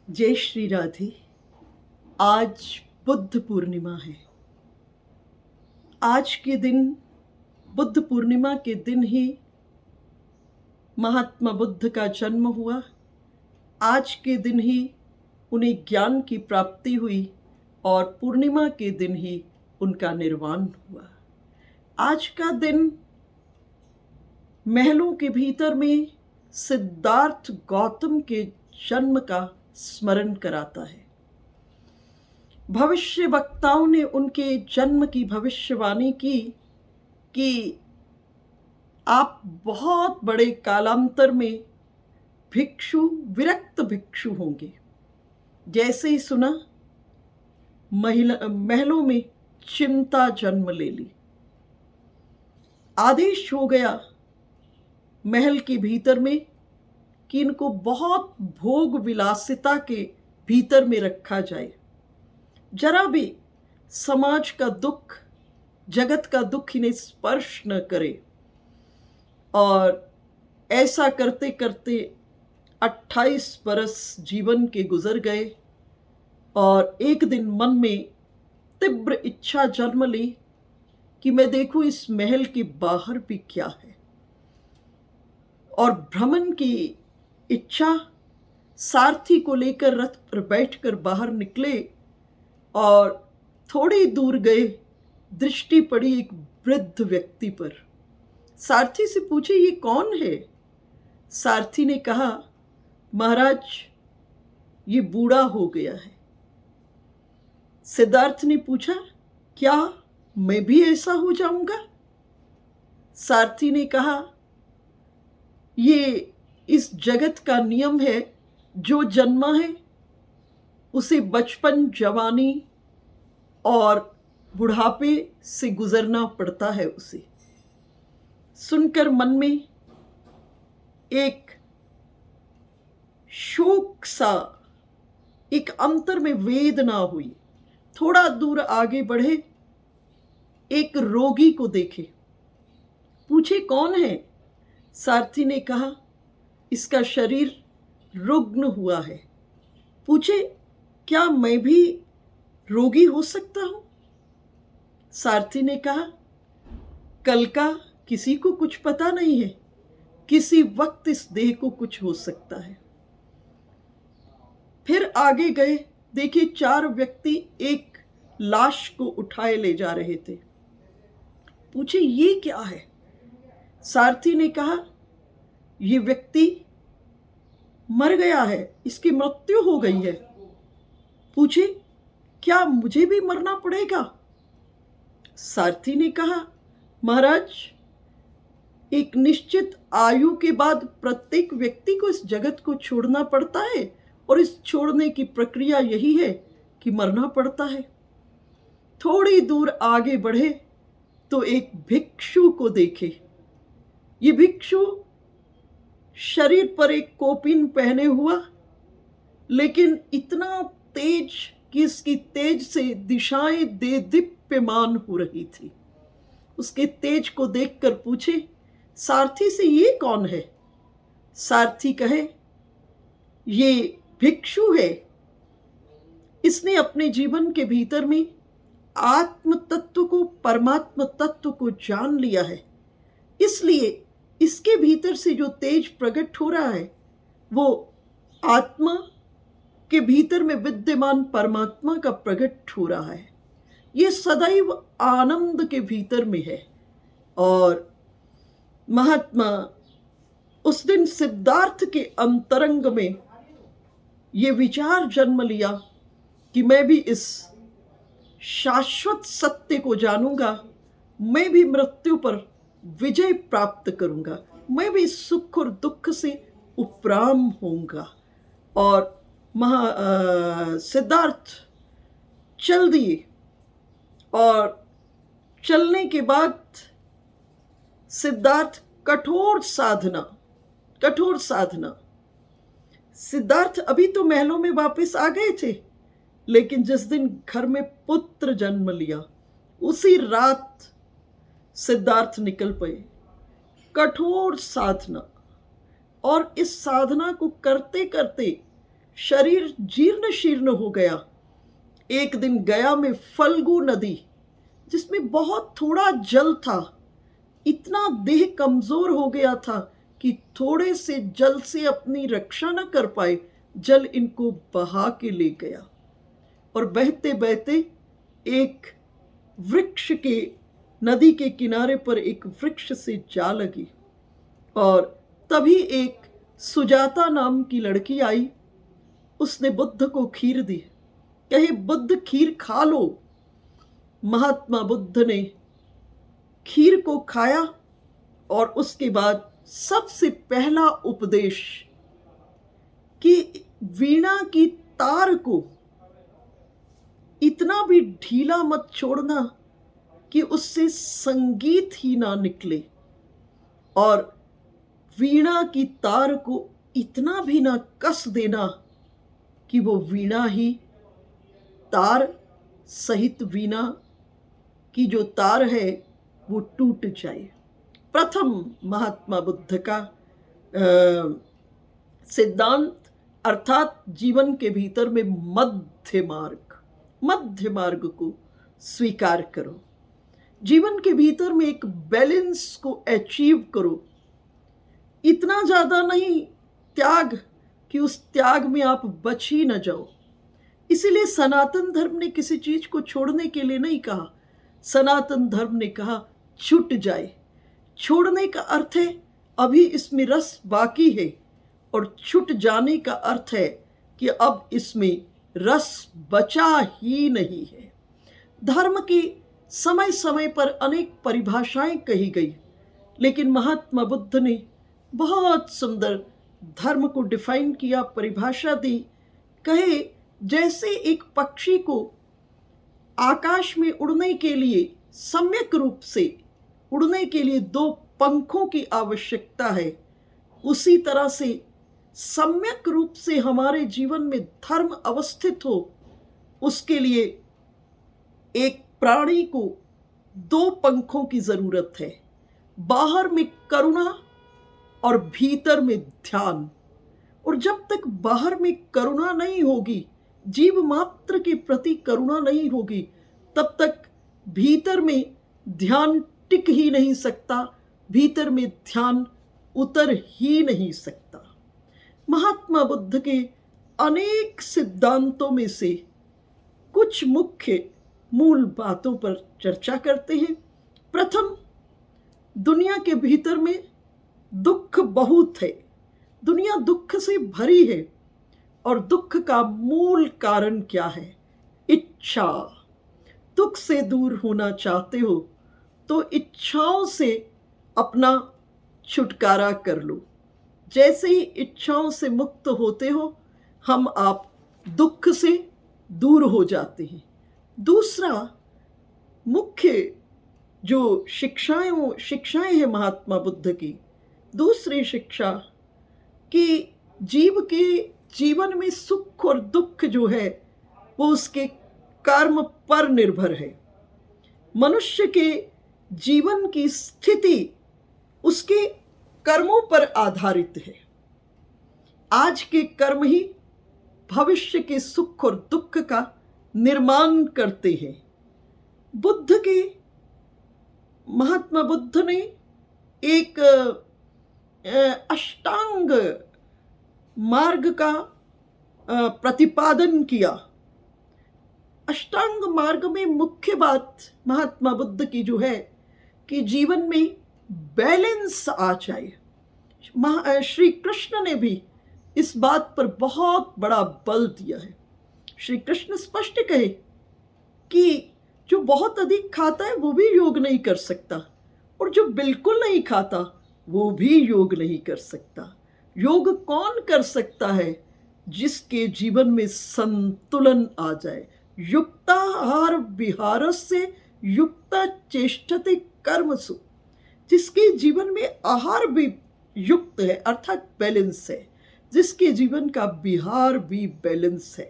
जय श्री राधे। आज बुद्ध पूर्णिमा है। आज के दिन, बुद्ध पूर्णिमा के दिन ही महात्मा बुद्ध का जन्म हुआ। आज के दिन ही उन्हें ज्ञान की प्राप्ति हुई और पूर्णिमा के दिन ही उनका निर्वाण हुआ। आज का दिन महलों के भीतर में सिद्धार्थ गौतम के जन्म का स्मरण कराता है। भविष्य वक्ताओं ने उनके जन्म की भविष्यवाणी की कि आप बहुत बड़े कालांतर में विरक्त भिक्षु होंगे। जैसे ही सुना, महलों में चिंता जन्म ले ली। आदेश हो गया महल के भीतर में कि इनको बहुत भोग विलासिता के भीतर में रखा जाए। जरा भी समाज का दुख, जगत का दुख इन्हें स्पर्श न करे। और ऐसा करते करते 28 बरस जीवन के गुजर गए और एक दिन मन में तीव्र इच्छा जन्म ली कि मैं देखूं इस महल के बाहर भी क्या है। और भ्रमण की इच्छा, सारथी को लेकर रथ पर बैठकर बाहर निकले और थोड़ी दूर गए, दृष्टि पड़ी एक वृद्ध व्यक्ति पर। सारथी से पूछे, ये कौन है? सारथी ने कहा, महाराज, ये बूढ़ा हो गया है। सिद्धार्थ ने पूछा, क्या मैं भी ऐसा हो जाऊंगा? सारथी ने कहा, ये इस जगत का नियम है, जो जन्मा है उसे बचपन, जवानी और बुढ़ापे से गुजरना पड़ता है उसे। सुनकर मन में एक शोक सा, एक अंतर में वेदना हुई। थोड़ा दूर आगे बढ़े, एक रोगी को देखे। पूछे, कौन है? सारथी ने कहा, इसका शरीर रुग्ण हुआ है। पूछे, क्या मैं भी रोगी हो सकता हूं? सारथी ने कहा, कल का किसी को कुछ पता नहीं है, किसी वक्त इस देह को कुछ हो सकता है। फिर आगे गए, देखिए 4 व्यक्ति एक लाश को उठाए ले जा रहे थे। पूछे, ये क्या है? सारथी ने कहा, ये व्यक्ति मर गया है, इसकी मृत्यु हो गई है। पूछे, क्या मुझे भी मरना पड़ेगा? सारथी ने कहा, महाराज, एक निश्चित आयु के बाद प्रत्येक व्यक्ति को इस जगत को छोड़ना पड़ता है और इस छोड़ने की प्रक्रिया यही है कि मरना पड़ता है। थोड़ी दूर आगे बढ़े तो एक भिक्षु को देखे। ये भिक्षु शरीर पर एक कोपिन पहने हुआ, लेकिन इतना तेज कि इसकी तेज से दिशाएं देदीप्यमान हो रही थी। उसके तेज को देखकर पूछे सारथी से, ये कौन है? सारथी कहे, ये भिक्षु है। इसने अपने जीवन के भीतर में आत्म तत्व को, परमात्म तत्व को जान लिया है, इसलिए इसके भीतर से जो तेज प्रकट हो रहा है वो आत्मा के भीतर में विद्यमान परमात्मा का प्रकट हो रहा है। ये सदैव आनंद के भीतर में है। और महात्मा उस दिन सिद्धार्थ के अंतरंग में ये विचार जन्म लिया कि मैं भी इस शाश्वत सत्य को जानूंगा, मैं भी मृत्यु पर विजय प्राप्त करूंगा, मैं भी सुख और दुख से उपराम होऊंगा। और सिद्धार्थ चल दिए और चलने के बाद सिद्धार्थ कठोर साधना। सिद्धार्थ अभी तो महलों में वापस आ गए थे, लेकिन जिस दिन घर में पुत्र जन्म लिया उसी रात सिद्धार्थ निकल पड़े। कठोर साधना, और इस साधना को करते करते शरीर जीर्ण शीर्ण हो गया। एक दिन गया में फल्गु नदी, जिसमें बहुत थोड़ा जल था, इतना देह कमजोर हो गया था कि थोड़े से जल से अपनी रक्षा न कर पाए, जल इनको बहा के ले गया और बहते बहते एक वृक्ष के, नदी के किनारे पर एक वृक्ष से जा लगी। और तभी एक सुजाता नाम की लड़की आई, उसने बुद्ध को खीर दी, कहे बुद्ध खीर खा लो। महात्मा बुद्ध ने खीर को खाया और उसके बाद सबसे पहला उपदेश कि वीणा की तार को इतना भी ढीला मत छोड़ना कि उससे संगीत ही ना निकले, और वीणा की तार को इतना भी ना कस देना कि वो वीणा ही, तार सहित वीणा की जो तार है वो टूट जाए। प्रथम महात्मा बुद्ध का सिद्धांत, अर्थात जीवन के भीतर में मध्य मार्ग को स्वीकार करो। जीवन के भीतर में एक बैलेंस को अचीव करो। इतना ज्यादा नहीं त्याग कि उस त्याग में आप बच ही न जाओ। इसीलिए सनातन धर्म ने किसी चीज को छोड़ने के लिए नहीं कहा। सनातन धर्म ने कहा छूट जाए। छोड़ने का अर्थ है अभी इसमें रस बाकी है, और छूट जाने का अर्थ है कि अब इसमें रस बचा ही नहीं है। धर्म की समय समय पर अनेक परिभाषाएं कही गई, लेकिन महात्मा बुद्ध ने बहुत सुंदर धर्म को डिफाइन किया, परिभाषा दी। कहे जैसे एक पक्षी को आकाश में उड़ने के लिए, सम्यक रूप से उड़ने के लिए 2 पंखों की आवश्यकता है, उसी तरह से सम्यक रूप से हमारे जीवन में धर्म अवस्थित हो, उसके लिए एक प्राणी को 2 पंखों की जरूरत है। बाहर में करुणा और भीतर में ध्यान। और जब तक बाहर में करुणा नहीं होगी, जीव मात्र के प्रति करुणा नहीं होगी, तब तक भीतर में ध्यान टिक ही नहीं सकता, भीतर में ध्यान उतर ही नहीं सकता। महात्मा बुद्ध के अनेक सिद्धांतों में से कुछ मुख्य मूल बातों पर चर्चा करते हैं। प्रथम, दुनिया के भीतर में दुख बहुत है, दुनिया दुख से भरी है, और दुख का मूल कारण क्या है? इच्छा। दुख से दूर होना चाहते हो तो इच्छाओं से अपना छुटकारा कर लो। जैसे ही इच्छाओं से मुक्त होते हो, आप दुख से दूर हो जाते हैं। दूसरा मुख्य जो शिक्षाएं हैं महात्मा बुद्ध की, दूसरी शिक्षा कि जीव के जीवन में सुख और दुख जो है वो उसके कर्म पर निर्भर है। मनुष्य के जीवन की स्थिति उसके कर्मों पर आधारित है। आज के कर्म ही भविष्य के सुख और दुख का निर्माण करते हैं। महात्मा बुद्ध ने एक अष्टांग मार्ग का प्रतिपादन किया। अष्टांग मार्ग में मुख्य बात महात्मा बुद्ध की जो है कि जीवन में बैलेंस आ जाए। श्री कृष्ण ने भी इस बात पर बहुत बड़ा बल दिया है। श्री कृष्ण स्पष्ट कहे कि जो बहुत अधिक खाता है वो भी योग नहीं कर सकता, और जो बिल्कुल नहीं खाता वो भी योग नहीं कर सकता। योग कौन कर सकता है? जिसके जीवन में संतुलन आ जाए। युक्ताहार विहारस्य युक्ता चेष्टते कर्मसु। जिसके जीवन में आहार भी युक्त है, अर्थात बैलेंस है, जिसके जीवन का विहार भी बैलेंस है,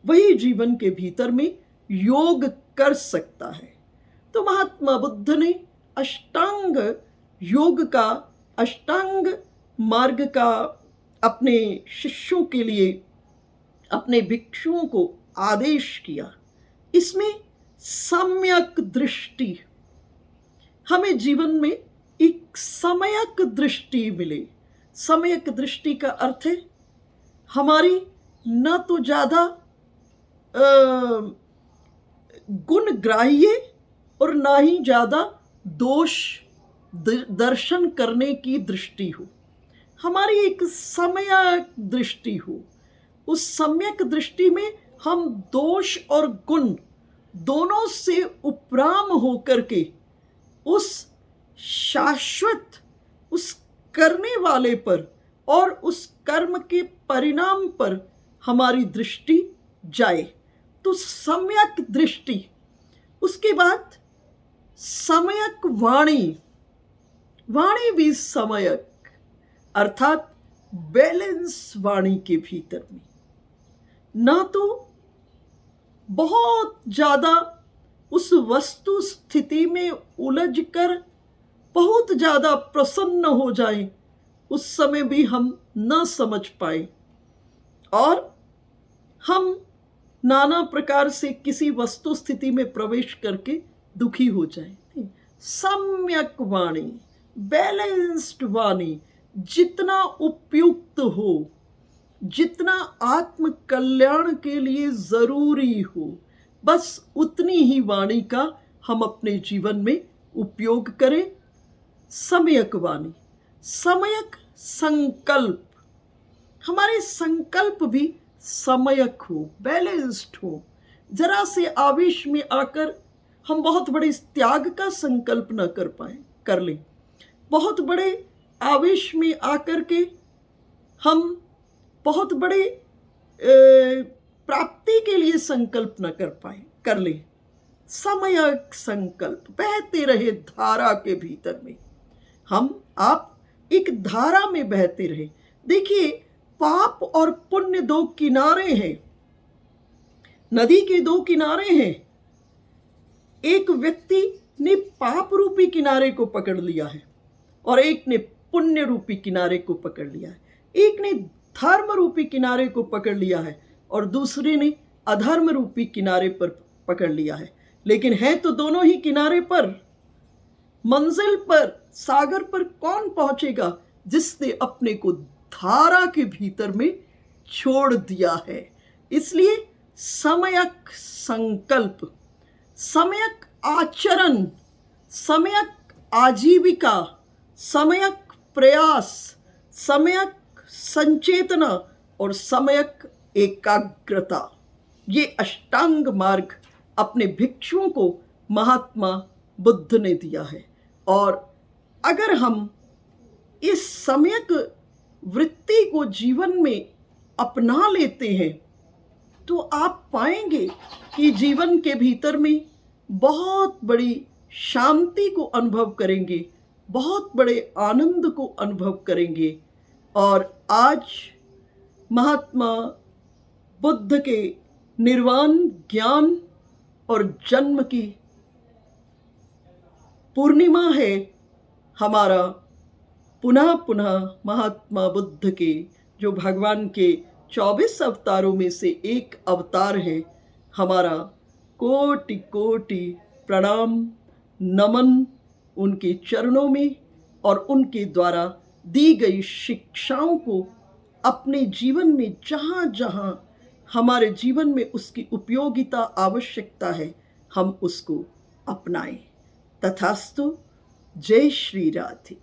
वही जीवन के भीतर में योग कर सकता है। तो महात्मा बुद्ध ने अष्टांग योग का, अष्टांग मार्ग का अपने शिष्यों के लिए अपने भिक्षुओं को आदेश किया। इसमें सम्यक दृष्टि, हमें जीवन में एक सम्यक दृष्टि मिले। सम्यक दृष्टि का अर्थ है हमारी न तो ज़्यादा गुणग्राह्य और ना ही ज़्यादा दोष दर्शन करने की दृष्टि हो, हमारी एक सम्यक दृष्टि हो। उस सम्यक दृष्टि में हम दोष और गुण दोनों से उपराम होकर के उस शाश्वत, उस करने वाले पर और उस कर्म के परिणाम पर हमारी दृष्टि जाए, तो सम्यक दृष्टि। उसके बाद सम्यक वाणी, वाणी भी सम्यक अर्थात बैलेंस वाणी के भीतर में, ना तो बहुत ज़्यादा उस वस्तु स्थिति में उलझकर बहुत ज़्यादा प्रसन्न हो जाए, उस समय भी हम न समझ पाए और हम नाना प्रकार से किसी वस्तु स्थिति में प्रवेश करके दुखी हो जाए। सम्यक वाणी, बैलेंस्ड वाणी जितना उपयुक्त हो, जितना आत्म कल्याण के लिए ज़रूरी हो, बस उतनी ही वाणी का हम अपने जीवन में उपयोग करें। सम्यक वाणी, सम्यक संकल्प, हमारे संकल्प भी सम्यक हो, बैलेंस्ड हो। जरा से आवेश में आकर हम बहुत बड़े त्याग का संकल्प न कर लें, बहुत बड़े आवेश में आकर के हम बहुत बड़े प्राप्ति के लिए संकल्प न कर लें। सम्यक संकल्प बहते रहे धारा के भीतर में, आप एक धारा में बहते रहे। देखिए, पाप और पुण्य दो किनारे हैं, नदी के दो किनारे हैं। एक व्यक्ति ने पाप रूपी किनारे को पकड़ लिया है और एक ने पुण्य रूपी किनारे को पकड़ लिया है। एक ने धर्म रूपी किनारे को पकड़ लिया है और दूसरे ने अधर्म रूपी किनारे पर पकड़ लिया है। लेकिन है तो दोनों ही किनारे पर। मंजिल पर, सागर पर कौन पहुंचेगा? जिसने अपने को धारा के भीतर में छोड़ दिया है। इसलिए सम्यक संकल्प, सम्यक आचरण, सम्यक आजीविका, सम्यक प्रयास, सम्यक संचेतना और सम्यक एकाग्रता, ये अष्टांग मार्ग अपने भिक्षुओं को महात्मा बुद्ध ने दिया है। और अगर हम इस सम्यक वृत्ति को जीवन में अपना लेते हैं तो आप पाएंगे कि जीवन के भीतर में बहुत बड़ी शांति को अनुभव करेंगे, बहुत बड़े आनंद को अनुभव करेंगे। और आज महात्मा बुद्ध के निर्वाण, ज्ञान और जन्म की पूर्णिमा है। हमारा पुनः महात्मा बुद्ध के, जो भगवान के 24 अवतारों में से एक अवतार है, हमारा कोटि कोटि प्रणाम, नमन उनके चरणों में और उनके द्वारा दी गई शिक्षाओं को अपने जीवन में जहाँ जहाँ हमारे जीवन में उसकी उपयोगिता, आवश्यकता है, हम उसको अपनाएं। तथास्तु। जय श्री राधे।